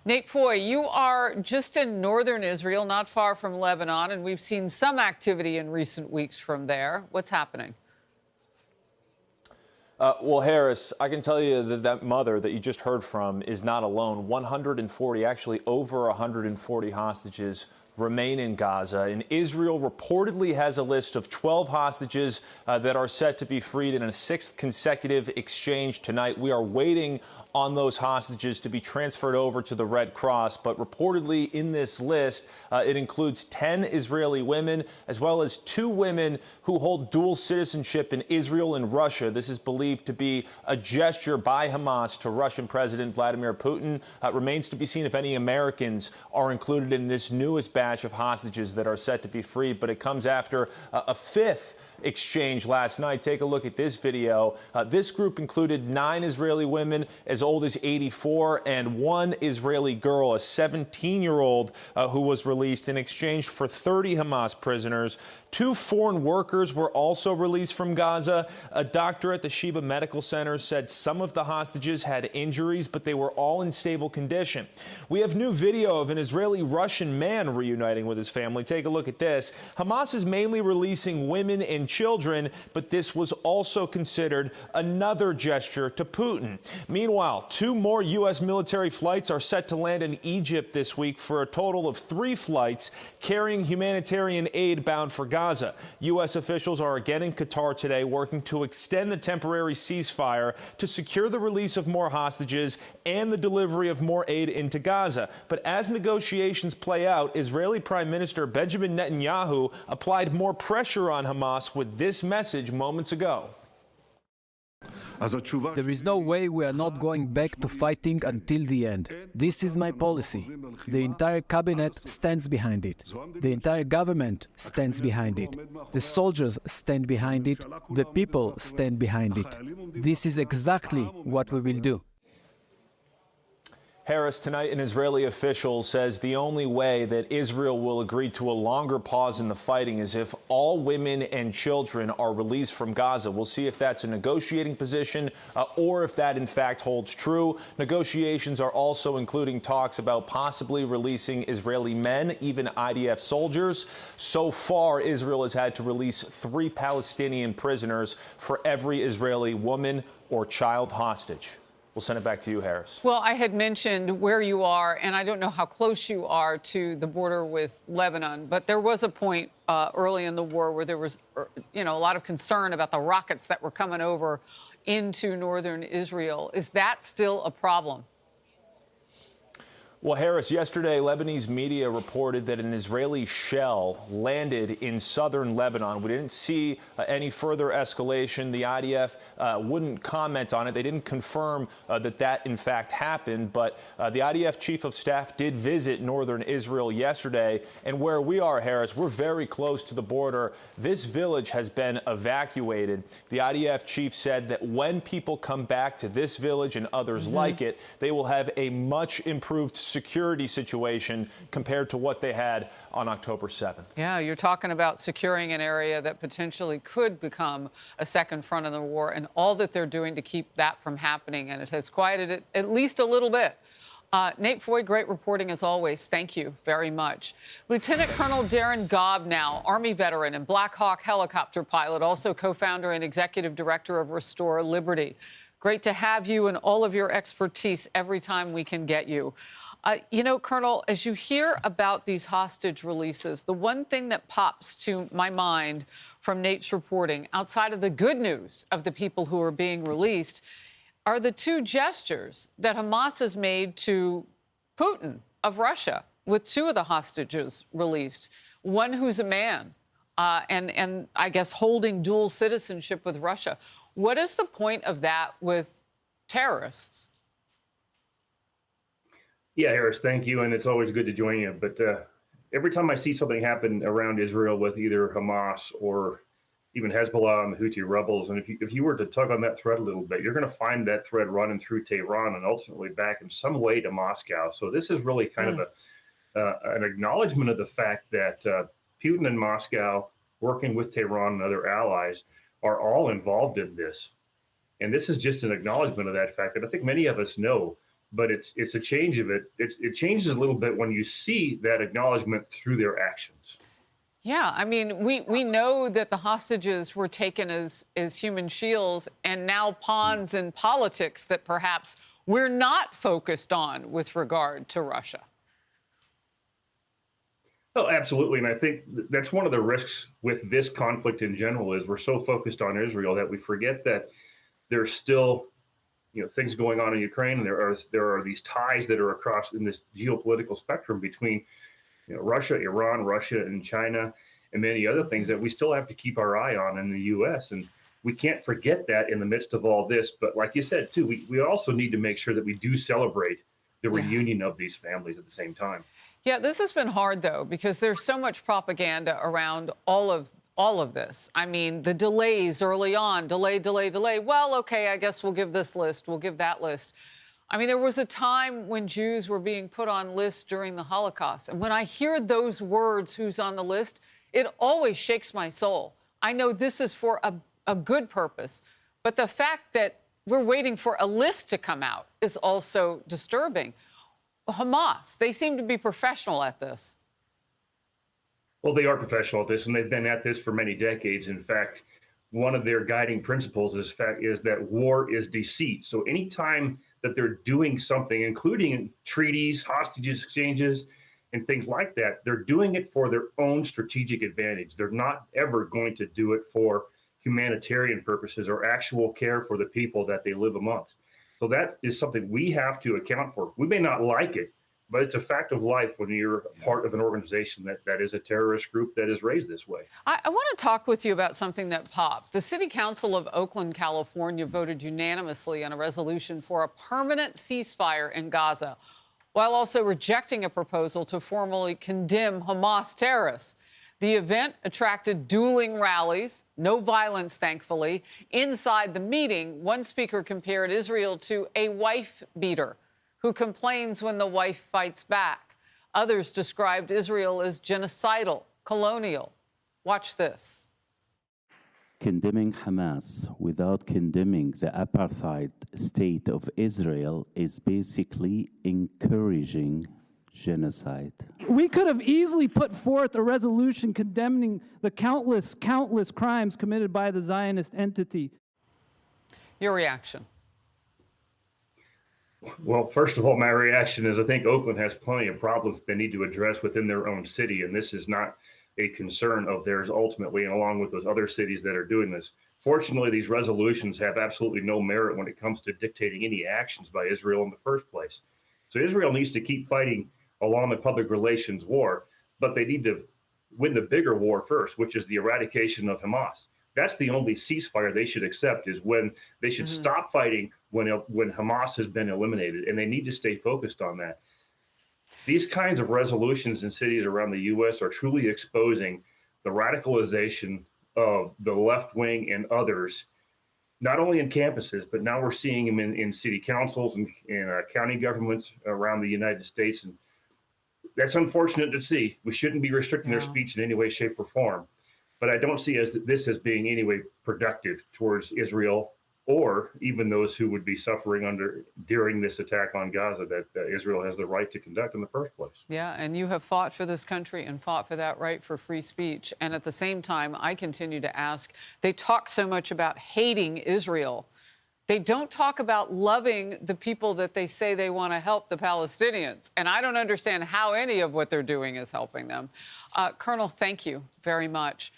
Nate Foy, you are just in northern Israel, not far from Lebanon, and we've seen some activity in recent weeks from there. What's happening? Well, Harris, I can tell you that that mother that you just heard from is not alone. 140, actually over 140 hostages remain in Gaza. And Israel reportedly has a list of 12 hostages that are set to be freed in a sixth consecutive exchange tonight. We are waiting on those hostages to be transferred over to the Red Cross. But reportedly in this list, it includes 10 Israeli women, as well as 2 women who hold dual citizenship in Israel and Russia. This is believed to be a gesture by Hamas to Russian President Vladimir Putin. It remains to be seen if any Americans are included in this newest batch of hostages that are set to be freed. But it comes after a fifth exchange last night. Take a look at this video. This group included 9 Israeli women as old as 84 and 1 Israeli girl, a 17-year-old who was released in exchange for 30 Hamas prisoners. 2 foreign workers were also released from Gaza. A doctor at the Sheba Medical Center said some of the hostages had injuries, but they were all in stable condition. We have new video of an Israeli-Russian man reuniting with his family. Take a look at this. Hamas is mainly releasing women and children, but this was also considered another gesture to Putin. Meanwhile, 2 more U.S. military flights are set to land in Egypt this week for a total of 3 flights carrying humanitarian aid bound for Gaza. U.S. officials are again in Qatar today working to extend the temporary ceasefire to secure the release of more hostages and the delivery of more aid into Gaza. But as negotiations play out, Israeli Prime Minister Benjamin Netanyahu applied more pressure on Hamas with this message moments ago. There is no way we are not going back to fighting until the end. This is my policy. The entire cabinet stands behind it. The entire government stands behind it. The soldiers stand behind it. The people stand behind it. This is exactly what we will do. Harris, tonight an Israeli official says the only way that Israel will agree to a longer pause in the fighting is if all women and children are released from Gaza. We'll see if that's a negotiating position or if that in fact holds true. Negotiations are also including talks about possibly releasing Israeli men, even IDF soldiers. So far, Israel has had to release 3 Palestinian prisoners for every Israeli woman or child hostage. We'll send it back to you, Harris. Well, I had mentioned where you are, and I don't know how close you are to the border with Lebanon, but there was a point early in the war where there was, a lot of concern about the rockets that were coming over into northern Israel. Is that still a problem? Well, Harris, yesterday, Lebanese media reported that an Israeli shell landed in southern Lebanon. We didn't see any further escalation. The IDF wouldn't comment on it. They didn't confirm that in fact happened. But the IDF chief of staff did visit northern Israel yesterday. And where we are, Harris, we're very close to the border. This village has been evacuated. The IDF chief said that when people come back to this village and others like it, they will have a much improved security situation compared to what they had on October 7th. Yeah, you're talking about securing an area that potentially could become a second front of the war, and all that they're doing to keep that from happening, and it has quieted it at least a little bit. Nate Foy, great reporting as always. Thank you very much. Lieutenant Colonel Darin Gaub now, Army veteran and Black Hawk helicopter pilot, also co-founder and executive director of Restore Liberty. Great to have you and all of your expertise every time we can get you. Colonel, as you hear about these hostage releases, the one thing that pops to my mind from Nate's reporting, outside of the good news of the people who are being released, are the 2 gestures that Hamas has made to Putin of Russia, with 2 of the hostages released, one who's a man, and I guess holding dual citizenship with Russia. What is the point of that with terrorists? Yeah, Harris, thank you. And it's always good to join you. But every time I see something happen around Israel with either Hamas or even Hezbollah and the Houthi rebels, and if you were to tug on that thread a little bit, you're going to find that thread running through Tehran and ultimately back in some way to Moscow. So this is really kind of an acknowledgement of the fact that Putin and Moscow, working with Tehran and other allies, are all involved in this. And this is just an acknowledgement of that fact that I think many of us know. but it's a change of it. It changes a little bit when you see that acknowledgement through their actions. Yeah, I mean, we know that the hostages were taken as human shields and now pawns in politics that perhaps we're not focused on with regard to Russia. Oh, absolutely. And I think that's one of the risks with this conflict in general is we're so focused on Israel that we forget that there's still, things going on in Ukraine, and there are these ties that are across in this geopolitical spectrum between Russia, Iran, Russia, and China, and many other things that we still have to keep our eye on in the U.S. And we can't forget that in the midst of all this. But like you said, too, we also need to make sure that we do celebrate the reunion of these families at the same time. Yeah, this has been hard, though, because there's so much propaganda around all of this. I mean, the delays early on, delay. Well, OK, I guess we'll give this list. We'll give that list. I mean, there was a time when Jews were being put on lists during the Holocaust. And when I hear those words, who's on the list, it always shakes my soul. I know this is for a good purpose. But the fact that we're waiting for a list to come out is also disturbing. Hamas, they seem to be professional at this. Well, they are professional at this, and they've been at this for many decades. In fact, one of their guiding principles is that war is deceit. So anytime that they're doing something, including treaties, hostages exchanges, and things like that, they're doing it for their own strategic advantage. They're not ever going to do it for humanitarian purposes or actual care for the people that they live amongst. So that is something we have to account for. We may not like it, but it's a fact of life when you're part of an organization that is a terrorist group that is raised this way. I want to talk with you about something that popped. The City Council of Oakland, California, voted unanimously on a resolution for a permanent ceasefire in Gaza, while also rejecting a proposal to formally condemn Hamas terrorists. The event attracted dueling rallies, no violence, thankfully. Inside the meeting, one speaker compared Israel to a wife beater who complains when the wife fights back. Others described Israel as genocidal, colonial. Watch this. Condemning Hamas without condemning the apartheid state of Israel is basically encouraging genocide. We could have easily put forth a resolution condemning the countless crimes committed by the Zionist entity. Your reaction? Well, first of all, my reaction is I think Oakland has plenty of problems they need to address within their own city, and this is not a concern of theirs ultimately, and along with those other cities that are doing this. Fortunately, these resolutions have absolutely no merit when it comes to dictating any actions by Israel in the first place. So Israel needs to keep fighting along the public relations war, but they need to win the bigger war first, which is the eradication of Hamas. That's the only ceasefire they should accept, is when they should stop fighting when Hamas has been eliminated, and they need to stay focused on that. These kinds of resolutions in cities around the U.S. are truly exposing the radicalization of the left wing and others, not only in campuses, but now we're seeing them in city councils and in county governments around the United States. And that's unfortunate to see. We shouldn't be restricting their speech in any way, shape, or form. But I don't see this as being any way productive towards Israel or even those who would be suffering during this attack on Gaza that Israel has the right to conduct in the first place. Yeah, and you have fought for this country and fought for that right for free speech. And at the same time, I continue to ask, they talk so much about hating Israel. They don't talk about loving the people that they say they want to help, the Palestinians. And I don't understand how any of what they're doing is helping them. Colonel, thank you very much.